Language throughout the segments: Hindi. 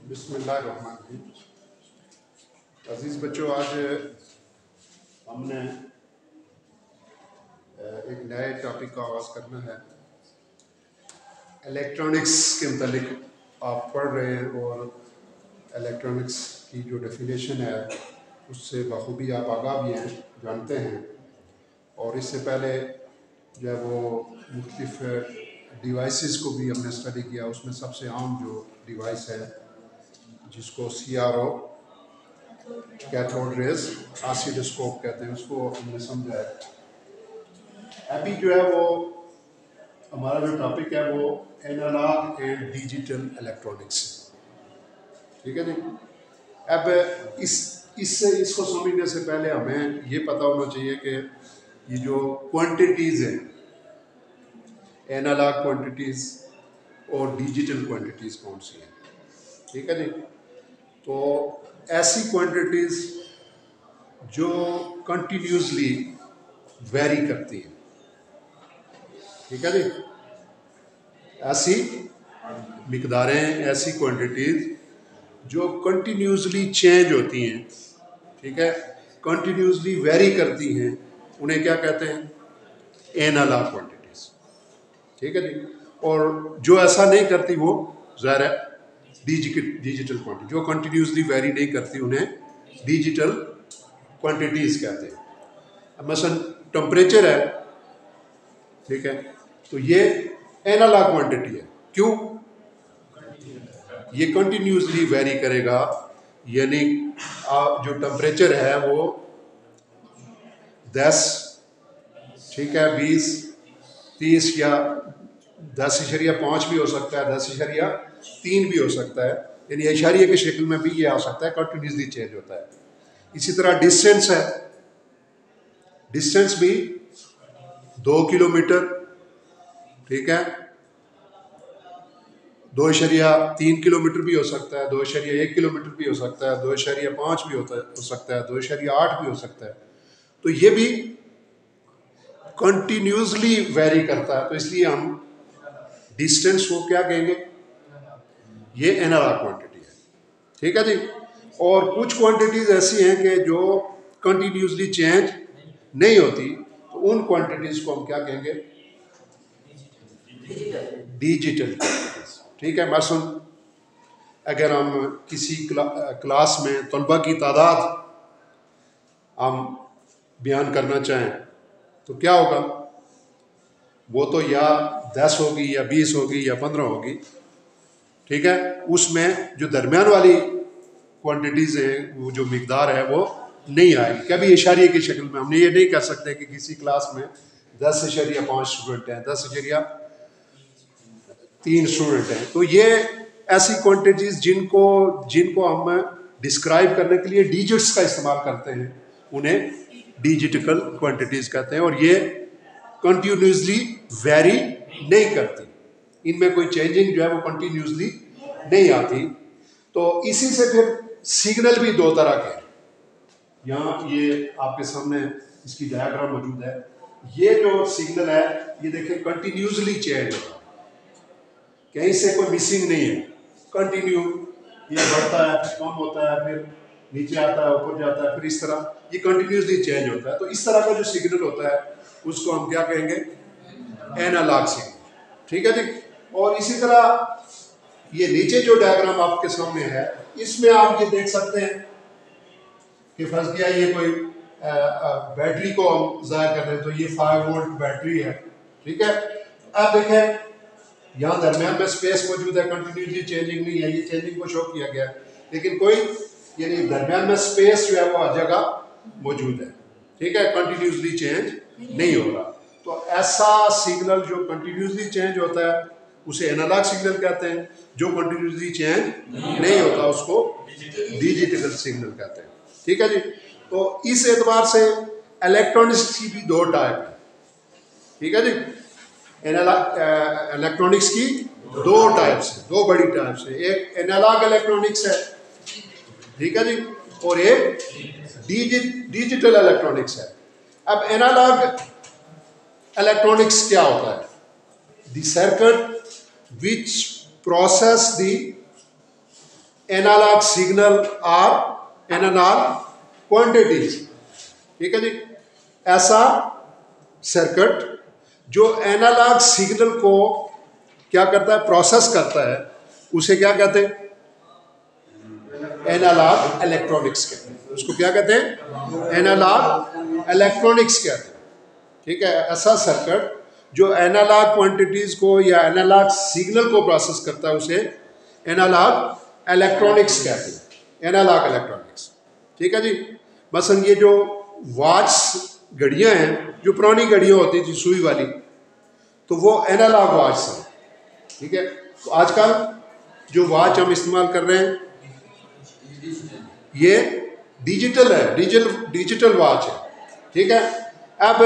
बिस्मिल्लाहिर्रहमानिर्रहीम। अज़ीज़ बच्चों, आज हमने एक नए टॉपिक का आगाज़ करना है। इलेक्ट्रॉनिक्स के मतलब आप पढ़ रहे हैं और इलेक्ट्रॉनिक्स की जो डेफिनेशन है उससे बखूबी आप आगाह भी हैं, जानते हैं। और इससे पहले जो है वो मुख्तलिफ डिवाइसेस को भी हमने स्टडी किया। उसमें सबसे आम जो डिवाइस है जिसको CRO कैथोड रेज ऑसिलोस्कोप कहते हैं, उसको हमने समझा है। अभी जो है वो हमारा जो टॉपिक है वो एनालॉग एंड डिजिटल इलेक्ट्रॉनिक्स, ठीक है जी। अब इसको समझने से पहले हमें ये पता होना चाहिए कि ये जो क्वांटिटीज़ हैं, एनालॉग क्वांटिटीज़ और डिजिटल क्वांटिटीज़ कौन सी हैं, ठीक है जी। तो ऐसी क्वांटिटीज़ जो कंटिन्यूसली वेरी करती हैं, ठीक है जी। ऐसी मिकदारें, ऐसी क्वांटिटीज़ जो कंटिन्यूसली चेंज होती हैं, ठीक है, कंटिन्यूसली वेरी करती हैं, उन्हें क्या कहते हैं? एनालॉग क्वांटिटीज़, ठीक है जी। और जो ऐसा नहीं करती वो ज़ाहिर है डिजिटल क्वांटिटी। जो कंटिन्यूसली वेरी नहीं करती उन्हें डिजिटल क्वांटिटीज़ कहते हैं। अब मसलन टेम्परेचर है, ठीक है, तो ये एनालॉग क्वांटिटी है। क्यों? ये कंटिन्यूसली वेरी करेगा, यानी जो टेम्परेचर है वो 10, ठीक है, 20, 30 या 10.5 भी हो सकता है, 10.3 भी हो सकता है, यानी इशारिये की शक्ल में भी ये आ सकता है, कंटिन्यूसली चेंज होता है। इसी तरह डिस्टेंस है, डिस्टेंस भी 2 किलोमीटर, ठीक है, 2.3 किलोमीटर भी हो सकता है, 2.1 किलोमीटर भी हो सकता है, 2.5 भी हो सकता है, 2.8 भी हो सकता है। तो ये भी कंटिन्यूसली वेरी करता है, तो इसलिए हम डिस्टेंस को क्या कहेंगे? ये एनालॉग क्वांटिटी है, ठीक है जी। और कुछ क्वांटिटीज ऐसी हैं कि जो कंटिन्यूसली चेंज नहीं होती, तो उन क्वांटिटीज को हम क्या कहेंगे? डिजिटल क्वांटिटीज, ठीक है। मसलन अगर हम किसी क्लास में तलबा की तादाद हम बयान करना चाहें तो क्या होगा? वो तो या 10 होगी या 20 होगी या 15 होगी, ठीक है। उसमें जो दरमियान वाली क्वांटिटीज़ हैं, वो जो मिकदार है वो नहीं आएगी कभी इशारे की शक्ल में। हमने ये नहीं कह सकते कि किसी क्लास में 10.5 स्टूडेंट हैं, 10.3 स्टूडेंट हैं। तो ये ऐसी क्वांटिटीज़ जिनको हम डिस्क्राइब करने के लिए डिजिट्स का इस्तेमाल करते हैं, उन्हें डिजिटल क्वांटिटीज़ कहते हैं। और ये कंटिन्यूसली वेरी नहीं करती, इनमें कोई चेंजिंग जो है वो कंटिन्यूसली नहीं आती। तो इसी से फिर सिग्नल भी दो तरह के हैं। यहाँ ये आपके सामने इसकी डायग्राम मौजूद है। ये जो सिग्नल है ये देखिए कंटिन्यूसली चेंज होता है, कहीं से कोई मिसिंग नहीं है, कंटिन्यू ये बढ़ता है, कम होता है, फिर नीचे आता है, ऊपर जाता है, फिर इस तरह ये कंटिन्यूसली चेंज होता है। तो इस तरह का जो सिग्नल होता है उसको हम क्या कहेंगे? एनालॉग सिग्नल, ठीक है जी। और इसी तरह ये नीचे जो डायग्राम आपके सामने है, इसमें आप ये देख सकते हैं कि फर्ज किया ये कोई बैटरी को हम जाहिर कर रहे हैं, तो ये 5 वोल्ट बैटरी है, ठीक है। अब देखें यहाँ दरमियान में स्पेस मौजूद है, कंटिन्यूसली चेंजिंग नहीं है, ये चेंजिंग को शो किया गया है, लेकिन कोई यानी दरमियान में स्पेस जो है वो हर जगह मौजूद है, ठीक है, कंटिन्यूसली चेंज नहीं हो रहा। तो ऐसा सिग्नल जो कंटिन्यूसली चेंज होता है उसे एनालॉग सिग्नल कहते हैं, जो कंटिन्यूसली चेंज नहीं होता उसको डिजिटल सिग्नल कहते हैं, ठीक है जी। तो इस एतबार से इलेक्ट्रॉनिक्स की भी 2 टाइप है, ठीक है जी। इलेक्ट्रॉनिक्स की 2 टाइप्स है, 2 बड़ी टाइप्स है। एक एनालॉग इलेक्ट्रॉनिक्स है, ठीक है जी, और एक डिजिटल इलेक्ट्रॉनिक्स है। अब एनालॉग इलेक्ट्रॉनिक्स क्या होता है? The circuit which process the analogue signal और एनालॉग क्वांटिटीज। ठीक है जी। ऐसा सर्किट जो एनालॉग सिग्नल को क्या करता है, प्रोसेस करता है, उसे क्या कहते हैं, एनालॉग इलेक्ट्रॉनिक्स कहते हैं। उसको क्या कहते हैं, एनालॉग इलेक्ट्रॉनिक्स कहते हैं। ठीक है। ऐसा सर्किट जो एनालॉग क्वांटिटीज को या एनालॉग सिग्नल को प्रोसेस करता है उसे एनालॉग इलेक्ट्रॉनिक्स कहते हैं, एनालॉग इलेक्ट्रॉनिक्स। ठीक है जी। मसलन ये जो वॉच घड़ियां हैं, जो पुरानी घड़ियां होती थी सुई वाली, तो वो एनालॉग वॉच है। ठीक है। तो आजकल जो वॉच हम इस्तेमाल कर रहे हैं ये डिजिटल है, डिजिटल वॉच है। ठीक है। अब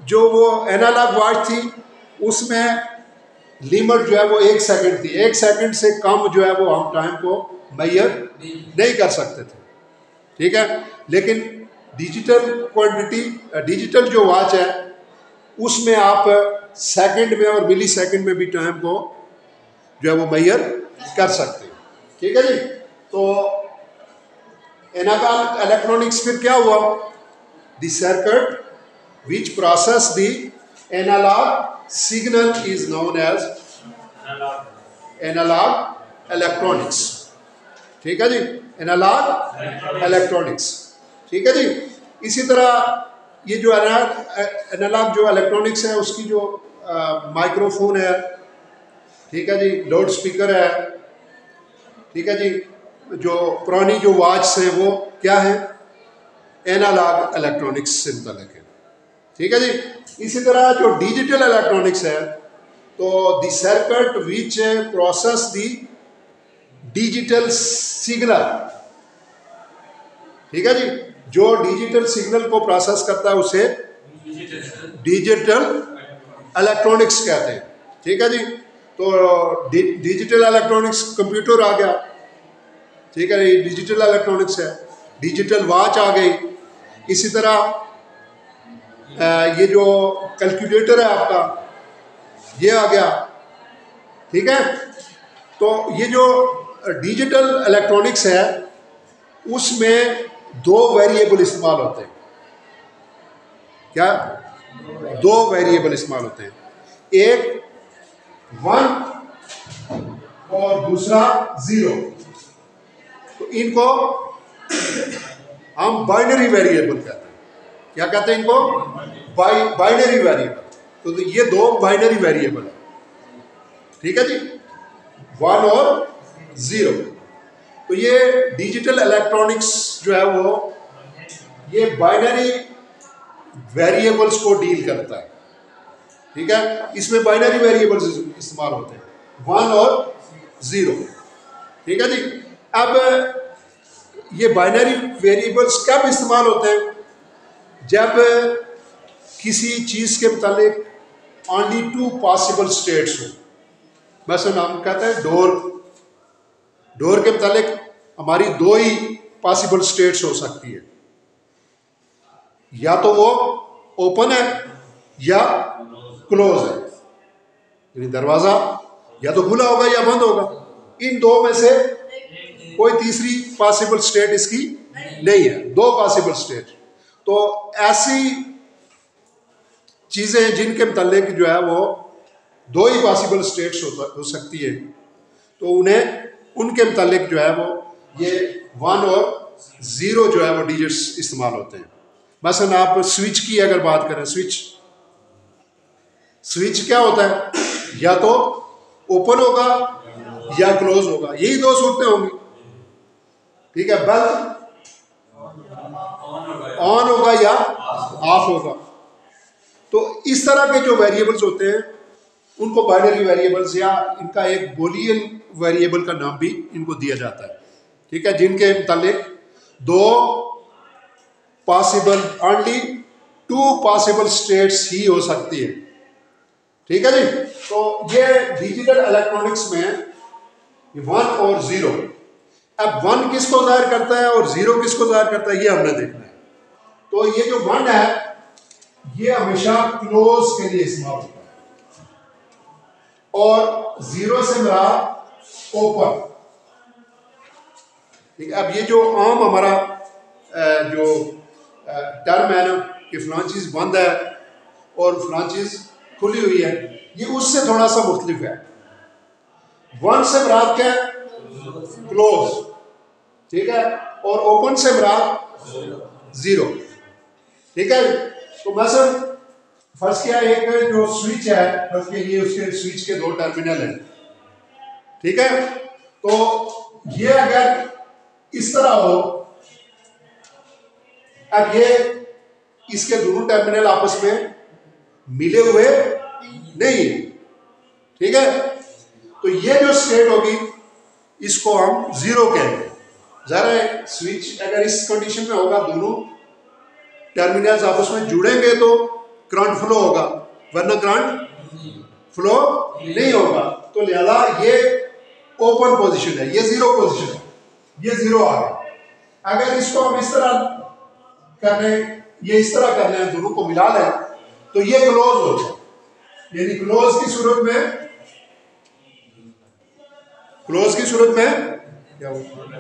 जो वो एनालॉग वॉच थी उसमें लिमिट जो है वो 1 सेकंड थी। 1 सेकंड से कम जो है वो हम टाइम को मेजर नहीं कर सकते थे। ठीक है। लेकिन डिजिटल जो वॉच है उसमें आप सेकंड में और मिली सेकंड में भी टाइम को जो है वो मेजर कर सकते हैं। ठीक है जी। तो एनालॉग इलेक्ट्रॉनिक्स फिर क्या हुआ, the circuit which process the analog signal is known as analog electronics। ठीक है जी, एनालॉग इलेक्ट्रॉनिक्स। ठीक है जी। इसी तरह ये जो एनालॉग जो इलेक्ट्रॉनिक्स है उसकी जो माइक्रोफोन है, ठीक है जी, लाउड स्पीकर है, ठीक है जी, जो पुरानी जो वॉच है वो क्या है, एनालॉग इलेक्ट्रॉनिक्स से मुतल्लिक है। ठीक है जी। इसी तरह जो डिजिटल इलेक्ट्रॉनिक्स है, तो the circuit which process the digital signal. ठीक है जी। जो डिजिटल सिग्नल को प्रोसेस करता है उसे डिजिटल इलेक्ट्रॉनिक्स कहते हैं। ठीक है जी। तो डिजिटल इलेक्ट्रॉनिक्स कंप्यूटर आ गया। ठीक है, ये डिजिटल इलेक्ट्रॉनिक्स है। डिजिटल वॉच आ गई। इसी तरह ये जो कैलकुलेटर है आपका, ये आ गया। ठीक है। तो ये जो डिजिटल इलेक्ट्रॉनिक्स है उसमें 2 वेरिएबल इस्तेमाल होते हैं। क्या? 2 वेरिएबल इस्तेमाल होते हैं, एक 1 और दूसरा 0। तो इनको हम बाइनरी वेरिएबल कहते हैं। क्या कहते हैं इनको? Binary variable. तो ये 2 बाइनरी वेरिएबल है। ठीक है जी, 1 और 0। तो ये डिजिटल इलेक्ट्रॉनिक्स जो है वो ये बाइनरी वेरिएबल्स को डील करता है। ठीक है। इसमें बाइनरी वेरिएबल्स इस्तेमाल होते हैं, 1 और 0। ठीक है जी। अब ये बाइनरी वेरिएबल्स कब इस्तेमाल होते हैं? जब किसी चीज़ के मुतालिक ओनली 2 पॉसिबल स्टेट्स हो। वैसे हम कहते हैं डोर के मुतालिक हमारी 2 ही पॉसिबल स्टेट्स हो सकती है, या तो वो ओपन है या क्लोज है, यानी दरवाज़ा या तो खुला होगा या बंद होगा। इन 2 में से कोई तीसरी पॉसिबल स्टेट इसकी नहीं है, 2 पॉसिबल स्टेट। तो ऐसी चीज़ें जिनके मुतालिक जो है वो 2 ही पॉसिबल स्टेट्स हो सकती है, तो उनके मुतालिक जो है वो ये 1 और 0 जो है वो डिजिट्स इस्तेमाल होते हैं। मसलन आप स्विच की अगर बात करें, स्विच क्या होता है? या तो ओपन होगा या क्लोज होगा, यही 2 सूरतें होंगी। ठीक है। बल्ब ऑन होगा या ऑफ होगा। तो इस तरह के जो वेरिएबल्स होते हैं उनको बाइनरी वेरिएबल्स या इनका एक बूलियन वेरिएबल का नाम भी इनको दिया जाता है। ठीक है। जिनके मुतालिक 2 पॉसिबल ओनली 2 पॉसिबल स्टेट्स ही हो सकती है। ठीक है जी। तो ये डिजिटल इलेक्ट्रॉनिक्स में 1 और 0। अब 1 किसको जाहिर करता है और 0 किसको जाहिर करता है, ये हमने देखना है। तो ये जो 1 है ये हमेशा क्लोज के लिए इस्तेमाल होता है और 0 से मेरा ओपन। ठीक है। अब ये जो आम हमारा जो टर्म है ना कि फलां चीज़ बंद है और फलां चीज़ खुली हुई है, ये उससे थोड़ा सा मुख्तलिफ है। वन से मुराद क्या है? क्लोज, ठीक है। और ओपन से मुराद जीरो, ठीक है। तो मसलन फर्ज किया एक जो स्विच है, बल्कि ये उसके स्विच के दो टर्मिनल हैं, ठीक है। तो ये अगर इस तरह हो, अब ये इसके दोनों टर्मिनल आपस में मिले हुए नहीं, ठीक है। तो ये जो स्टेट होगी इसको हम जीरो कहेंगे। जरा स्विच अगर इस कंडीशन में होगा, दोनों टर्मिनल्स आपस में जुड़ेंगे तो करंट फ्लो होगा, वरना करंट फ्लो नहीं होगा। तो लिहाजा ये ओपन पोजीशन है, ये जीरो पोजीशन है, ये जीरो आ गया। अगर इसको हम इस तरह करने, ये इस तरह करने हैं, दोनों को मिला लें तो ये क्लोज हो जाए। यानी क्लोज की सूरत में, क्लोज की सूरत में क्या होगा?